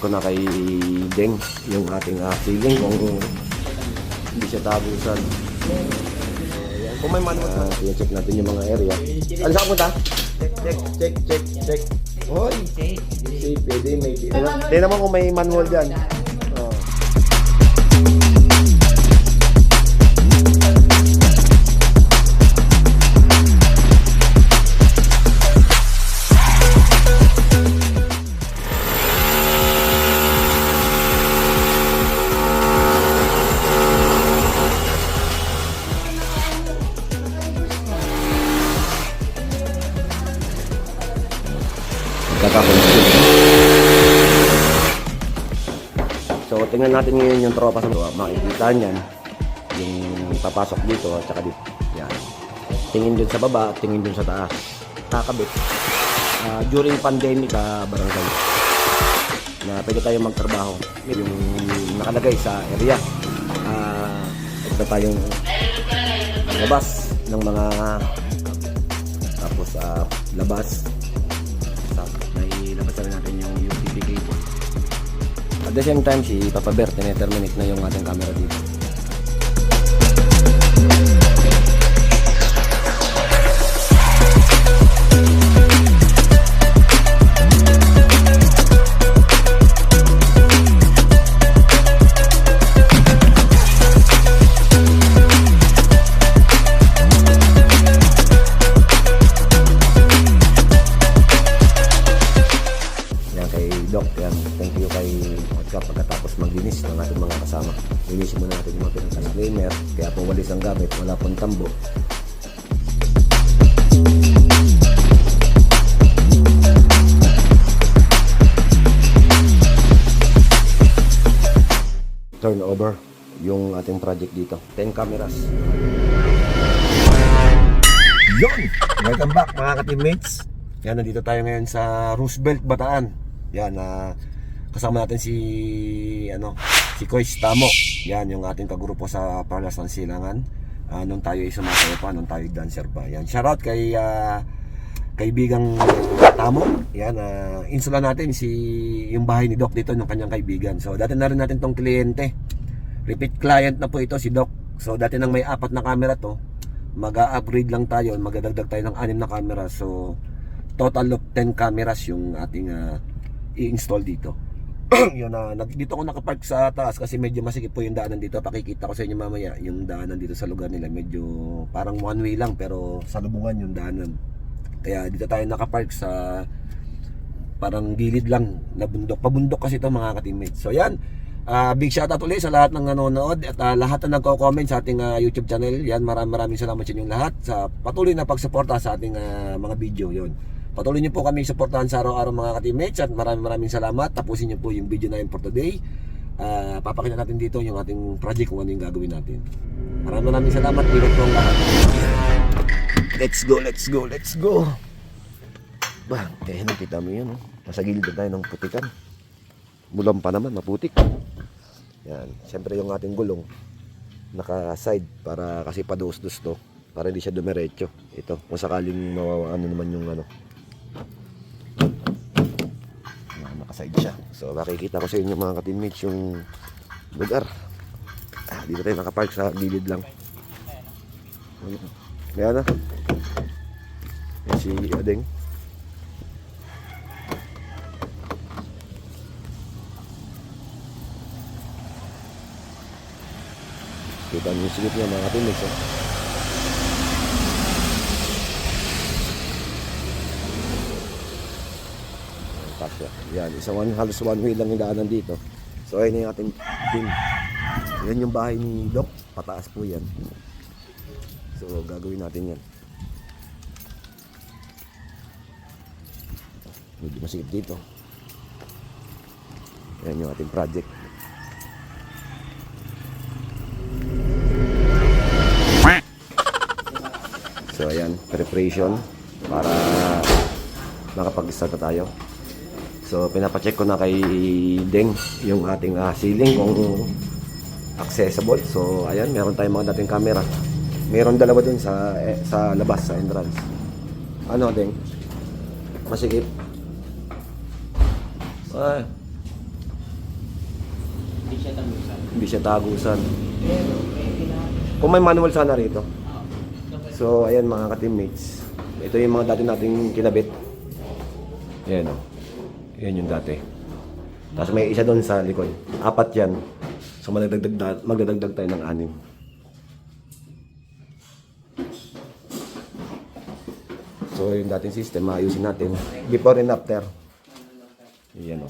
ko na kay Deng yung ating ceiling kung hindi siya tabusan. Ayan. Kung may manual check natin yung mga area. Ano saan punta? Check. Hoy, safe, pwede may tingnan mo kung may manual dyan. So tingnan natin ngayon yung tropa sa baba. Makikita niyan yung papasok dito at saka dito. Yan. Tingin dun sa baba, tingin dun sa taas. Kakabit. During pandemic barangay na pwede tayo magtrabaho. Yung nakalagay sa area. Ito tayong labas ng mga tapos labas. Nilabas na natin yung UTP cable. At the same time, si Papa Bear, tineterminate na yung ating camera dito. Thank you kay Odka pagkatapos maglinis ng ating mga kasama. Linisin muna natin yung mga pinaka-disclaimer. Kaya po walis ang gamit, wala pong tambo. Turn over yung ating project dito. 10 cameras. Yun! Welcome back mga ka-teammates. Yan, nandito tayo ngayon sa Roosevelt, Bataan. Yan, kasama natin si Koy Tamo. Yan yung ating kagrupo sa Parlas ng Silangan. Nung tayo ay sumasayo pa, nung tayo dancer pa. Yan, shoutout kay kaibigang Tamo. Yan, insula natin yung bahay ni Doc dito, yung kanyang kaibigan. So dati na rin natin tong kliyente. Repeat client na po ito si Doc. So dati nang may 4 na camera to, mag-upgrade lang tayo, magdadagdag tayo ng 6 na camera. So total of 10 cameras yung ating i-install dito. Yun dito ako nakapark sa taas kasi medyo masikip po yung daanan dito. Pakikita ko sa inyo mamaya yung daanan dito sa lugar nila. Medyo parang one way lang pero salubungan yung daanan. Kaya dito tayo nakapark sa parang gilid lang na bundok. Pabundok kasi ito mga ka-teammates. So yan, big shoutout ulit sa lahat ng nanonood at lahat na nagko-comment sa ating YouTube channel. Yan, maraming salamat sa inyong lahat sa patuloy na pagsuporta sa ating mga video. Yun. Patuloy niyo po kami suportahan sa araw-araw mga ka-teammates at maraming salamat. Tapusin niyo po yung video na yun for today. Papakita natin dito yung ating project kung ano yung gagawin natin. Maraming salamat. Ingat po ang lahat. Let's go. Bah, nakita mo yun. Nasa gilid na tayo ng putikan. Bulam pa naman, maputik. Yan, siyempre yung ating gulong naka-side para kasi padus-dus to. Para hindi siya dumiretso. Ito, kung sakaling ano naman yung naka-side siya. So makikita ko sa inyo mga ka-teammates yung lugar. Dito tayo nakapark sa gilid lang. Yan na. Yan si Adeng. Kita nyo yung silip niya mga ka-teammates. Yan, halos one way lang yung daanan dito. So ayun yung ating team. Yan yung bahay ni Doc. Pataas po yan. So gagawin natin yan. Medyo masikip dito. Yan yung ating project. So ayan, preparation para makapag-start na tayo. So pinapacheck ko na kay Deng yung ating ceiling kung accessible. So ayan, meron tayong mga dating camera. Meron dalawa dun sa labas, sa entrance. Ano Deng? Masikip? Ay. siya tagusan. Hindi siya tagusan. Pero, pwede na. Kung may manual sana rito. Oo. So, ayan mga ka-teammates. Ito yung mga dati nating kinabit. Ayan o. Ayan yung dati. Tapos may isa doon sa likod. 4 yan. So, magdadagdag tayo ng 6. So, yung dating system, maayusin natin. Before and after. Ayan o.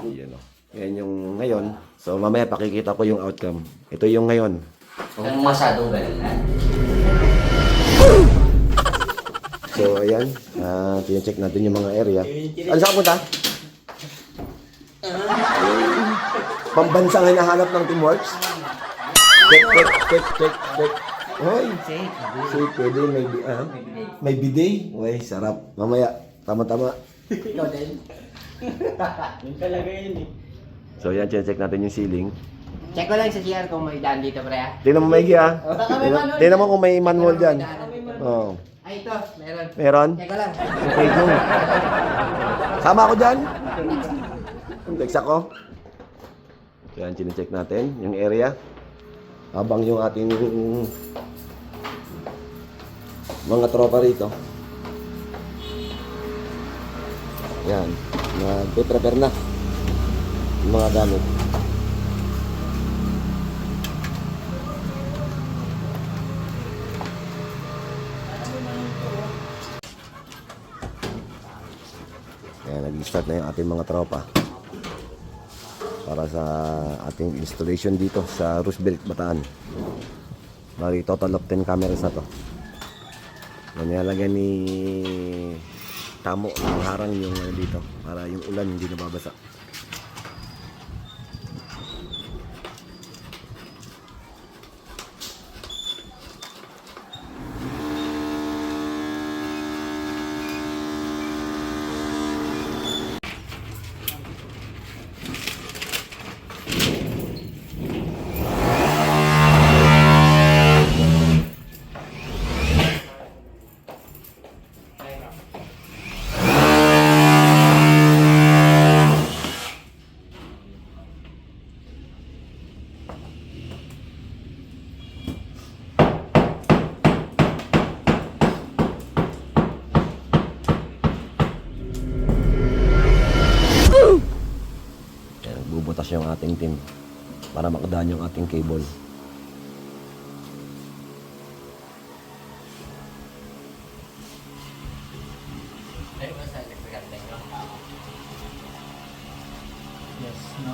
Ayan o. Ayan yung ngayon. So, mamaya pakikita ko yung outcome. Ito yung ngayon. Kung masyadong ganun. So, ayan. Tine-check natin yung mga area. Ano saan ka punta? Pambansa nga hinahanap ng Teamworks? Check. Hoy! Safe, pwede. May bidet. Uy, sarap. Mamaya. Tama-tama. Ikaw din. Yung talaga yun eh. So, ayan. Check natin yung ceiling. Check ko lang sa CR kung may daan dito, pre. Tingnan mo maigi ah. Baka may manual. Tingnan mo kung may manual dyan. Oo. Ay, ito. Meron. Meron? Check ko lang. Okay, go. Sama ako dyan. Text ako. So, yan, chinecheck natin yung area. Habang yung ating mga tropa rito. Yan. Nag-prepare na yung mga gamit. Kaya nag-start na yung ating mga tropa para sa ating installation dito sa Roosevelt, Bataan. Bali, total of 10 cameras na to. Nilalagyan ni Tamo ng harang yung dito para yung ulan hindi nababasa. Bubutas yung ating team para makadaan yung ating cable. Yes, no?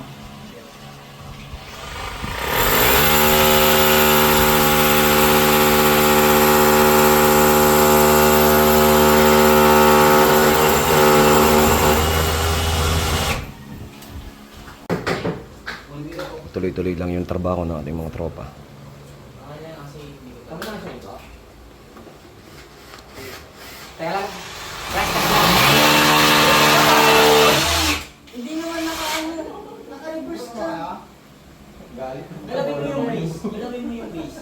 Tuloy-tuloy lang yung trabaho ng ating mga tropa. Kamu lang sa ito? Teka lang. Hindi naman naka-reverse ka. Galawin mo yung base. Galawin mo yung base.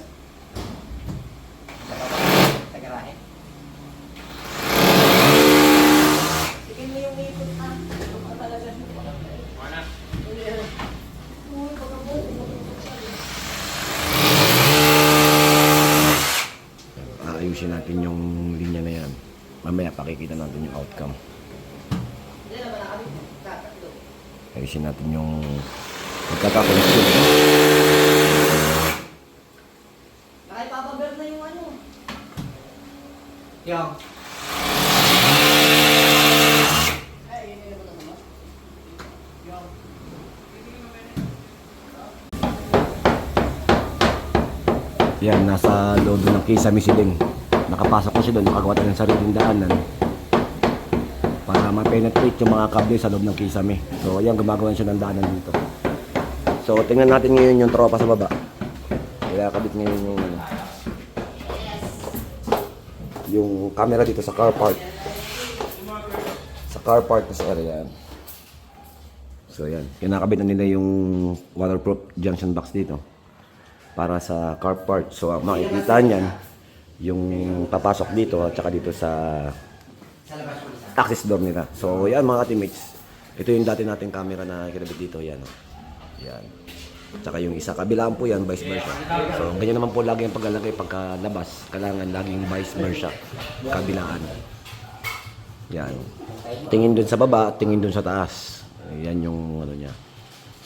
Teka lang eh. Sige mo yung ipot ah. Talaga. Uy, pagkabuti mo. Ayusin natin yung linya na yan. Mamaya pakikita natin yung outcome. Ayusin natin yung pagkakakonsume. Nakipapaber na yung ano. Yung. Ay, yun yung naman. Yung. Yan, nasa loob ng Kisame siling. Nakapasok ko siya doon, nakagawa tayo ng sariling daanan para ma-penetrate yung mga kable sa loob ng Kisame. So, ayan, gumagawa siya ng daanan dito. So, tingnan natin ngayon yung tropa sa baba. Kaya kabit ngayon yung camera dito sa car park. Sa car park sa area. So, ayan. Kinakabit na nila yung waterproof junction box dito para sa car part. So, makikita niyan yung papasok dito at saka dito sa access door nila. So, yan mga teammates. Ito yung dati nating camera na kinabit dito. Yan. Yan. Tsaka yung isa kabilaan po yan, vice versa. So, ganyan naman po lagi ang paglalagay pagkalabas. Kailangan laging vice versa, kabilaan. Yan. Tingin dun sa baba, tingin dun sa taas. Yan yung ano niya.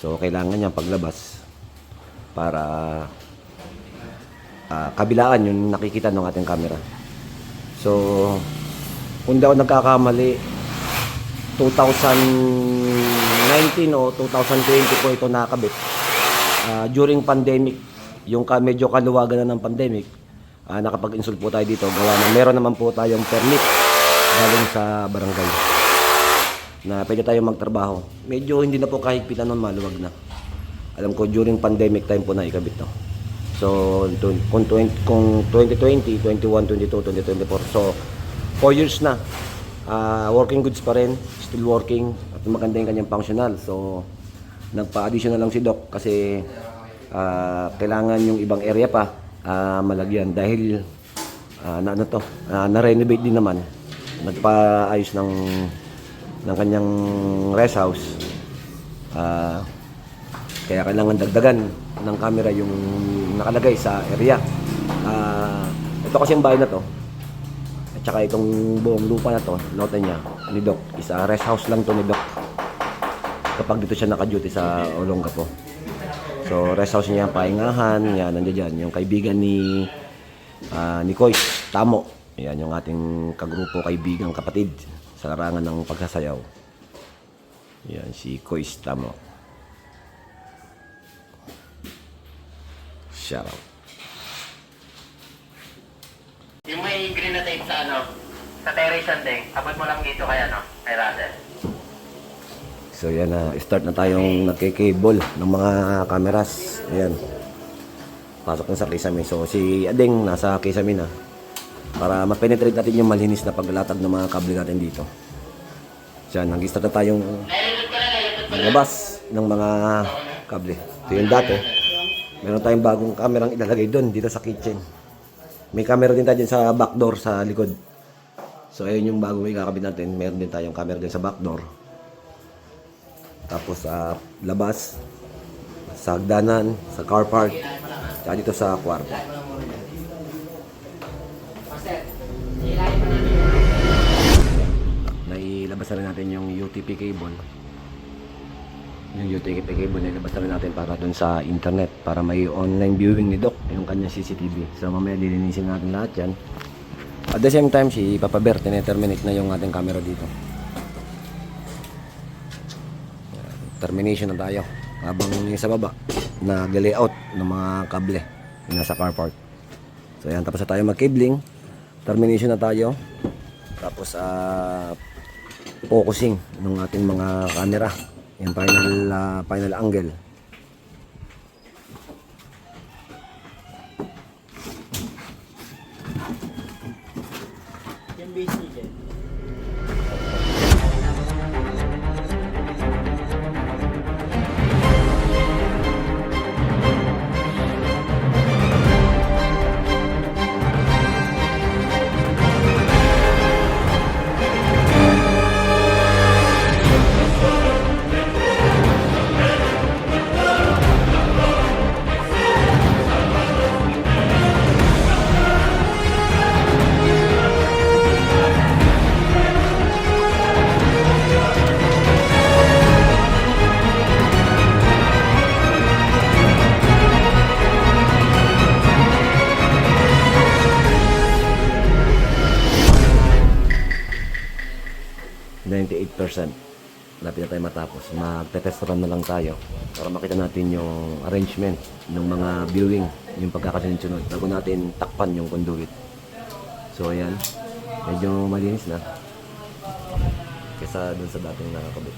So, kailangan niya paglabas para kabilaan yung nakikita ng ating camera. So, kung di ako nagkakamali, 2019 o 2020 po ito nakabit. During pandemic, yung medyo kaluwagan na ng pandemic, nakapag-install po tayo dito. Gawa na meron naman po tayong permit galing sa barangay na pwede tayong magtrabaho. Medyo hindi na po kahigpitan nun, maluwag na. Alam ko during pandemic time po na ikabit to. So kung 2020, 21, 22, 2024, so 4 years na. Working goods pa rin, still working, at maganda yung kanyang functional. So nagpa-additional lang si Doc kasi kailangan yung ibang area pa malagyan dahil na-renovate din naman. Nagpa-ayos ng kanyang rest house. Kaya kailangan dagdagan ng camera yung nakalagay sa area. Ito kasi yung bahay na to. At saka itong buong lupa na to, note niya, ni Doc, isa rest house lang to ni Doc. Kapag dito siya naka-duty sa Olongapo. So, rest house niya, pahingahan, yan, nandiyan dyan. Yung kaibigan ni Koy, Tamo. Yan, yung ating kagrupo, kaibigan, kapatid sa larangan ng pagsasayaw. Yan, si Koy, Tamo. Shout out. Yung may green na tape sa sa terrace ding, abot mo lang dito kay kay Russell. So yan na, start na tayong nagkikable ng mga cameras. Ayan. Pasok na sa kisame. So si Ading nasa kisame na. Para ma-penetrate natin yung malinis na paglatag ng mga kable natin dito. So yan, nag-start na tayong labas ng mga kable. Ito yung dati. Meron tayong bagong kamerang ilalagay doon, dito sa kitchen. May camera din tayo dyan sa back door sa likod. So ayun yung bagong ikakabit natin. Meron din tayong camera din sa back door. Tapos sa labas, sa hagdanan, sa car park, at dito sa kwarto. Nailabas na rin natin yung UTP cable. Yung UTP cable nailabas na rin natin para dun sa internet, para may online viewing ni Doc, yung kanyang CCTV. So mamaya lilinisin natin lahat yan. At the same time, si Papa Bear, tineterminate na yung ating camera dito. Termination na tayo habang yung sa baba nag-layout ng mga kable yung nasa car park. So yan, tapos na tayo mag-cabling, termination na tayo, tapos focusing ng ating mga camera, yung final angle. Yung base dyan. Lapit na tayo matapos. Magte-test run na lang tayo para makita natin yung arrangement ng mga viewing, yung pagkakasunod-sunod bago natin takpan yung conduit. So ayan, medyo malinis na kaysa dun sa dating nakakabit.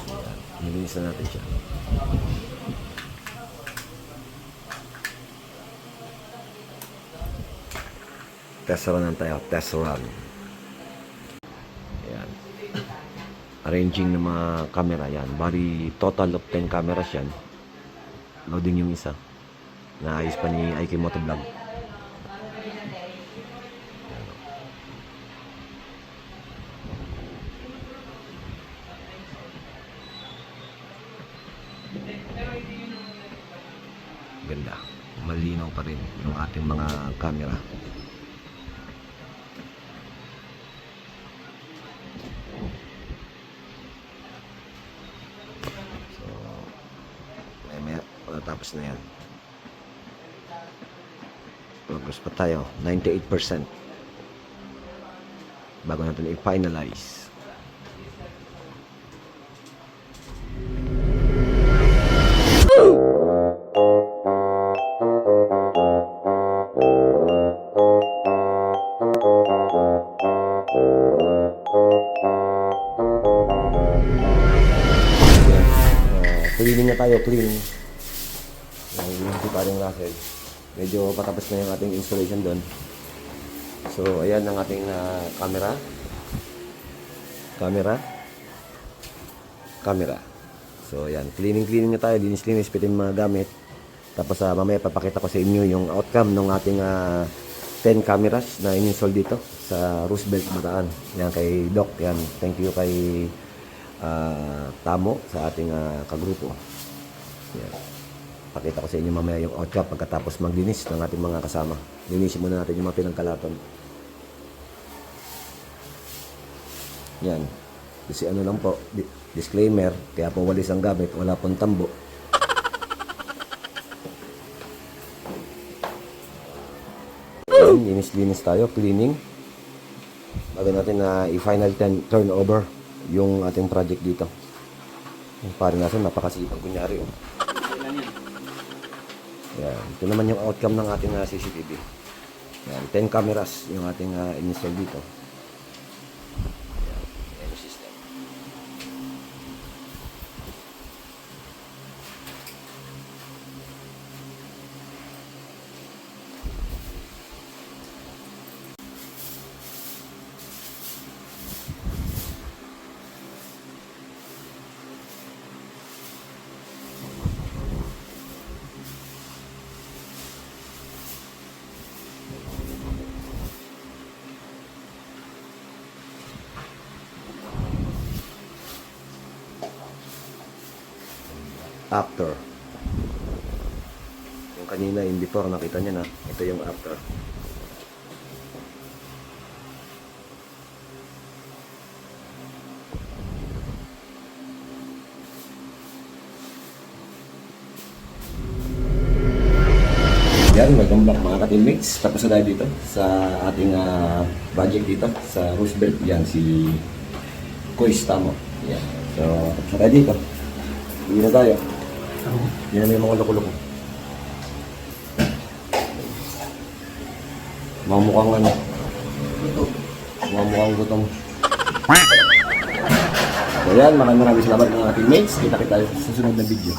Ayan, nilinis na natin siya. Test run lang tayo, test run. Ayan, arranging ng mga camera yan. Bali, total of 10 cameras yan. Loading yung isa. Naayos pa ni IK Motovlog. gumagalaw pa rin yung ating mga camera. So, maya tapos na yan. Progress pa tayo, 98% bago natin i-finalize. Cleaning na tayo, cleaning. Hindi pa rin Russell. Medyo patapos na yung ating installation doon. So, ayan ang ating camera. So, ayan. Cleaning na tayo. Linis, pwede mga gamit. Tapos, mamaya papakita ko sa inyo yung outcome ng ating 10 cameras na in-install dito sa Roosevelt, Bataan. Yan kay Doc. Yan. Thank you kay Tamo sa ating kagrupo. Yan. Pakita ko sa inyo mamaya yung outcome pagkatapos maglinis ng ating mga kasama. Linisin muna natin yung mga pinagkalatan. Yan. Kasi ano lang po, disclaimer, kaya po walis ang gamit, wala pong tambo. Yan, linis tayo, cleaning. Bago natin na i-final turnover yung ating project dito. Yung pare natin, napakasipag kunyari. Oh. Yan. Ito naman yung outcome ng ating CCTV. Yan. 10 cameras yung ating install dito. Yan. Yan yung system. After. Yung kanina yung before, nakita niya na. Ito yung after. Yan, welcome back mga ka-teammates. Tapos na tayo dito sa ating project dito sa Roosevelt. Yan, si Kois Tamo. Yan. So, tapos na tayo dito. Hindi na tayo. Yan na yung mga loko-loko. Mamukhang ano? Mamukhang gutom. So yan, maraming salamat mga teammates. Kita-kita tayo sa susunod na video.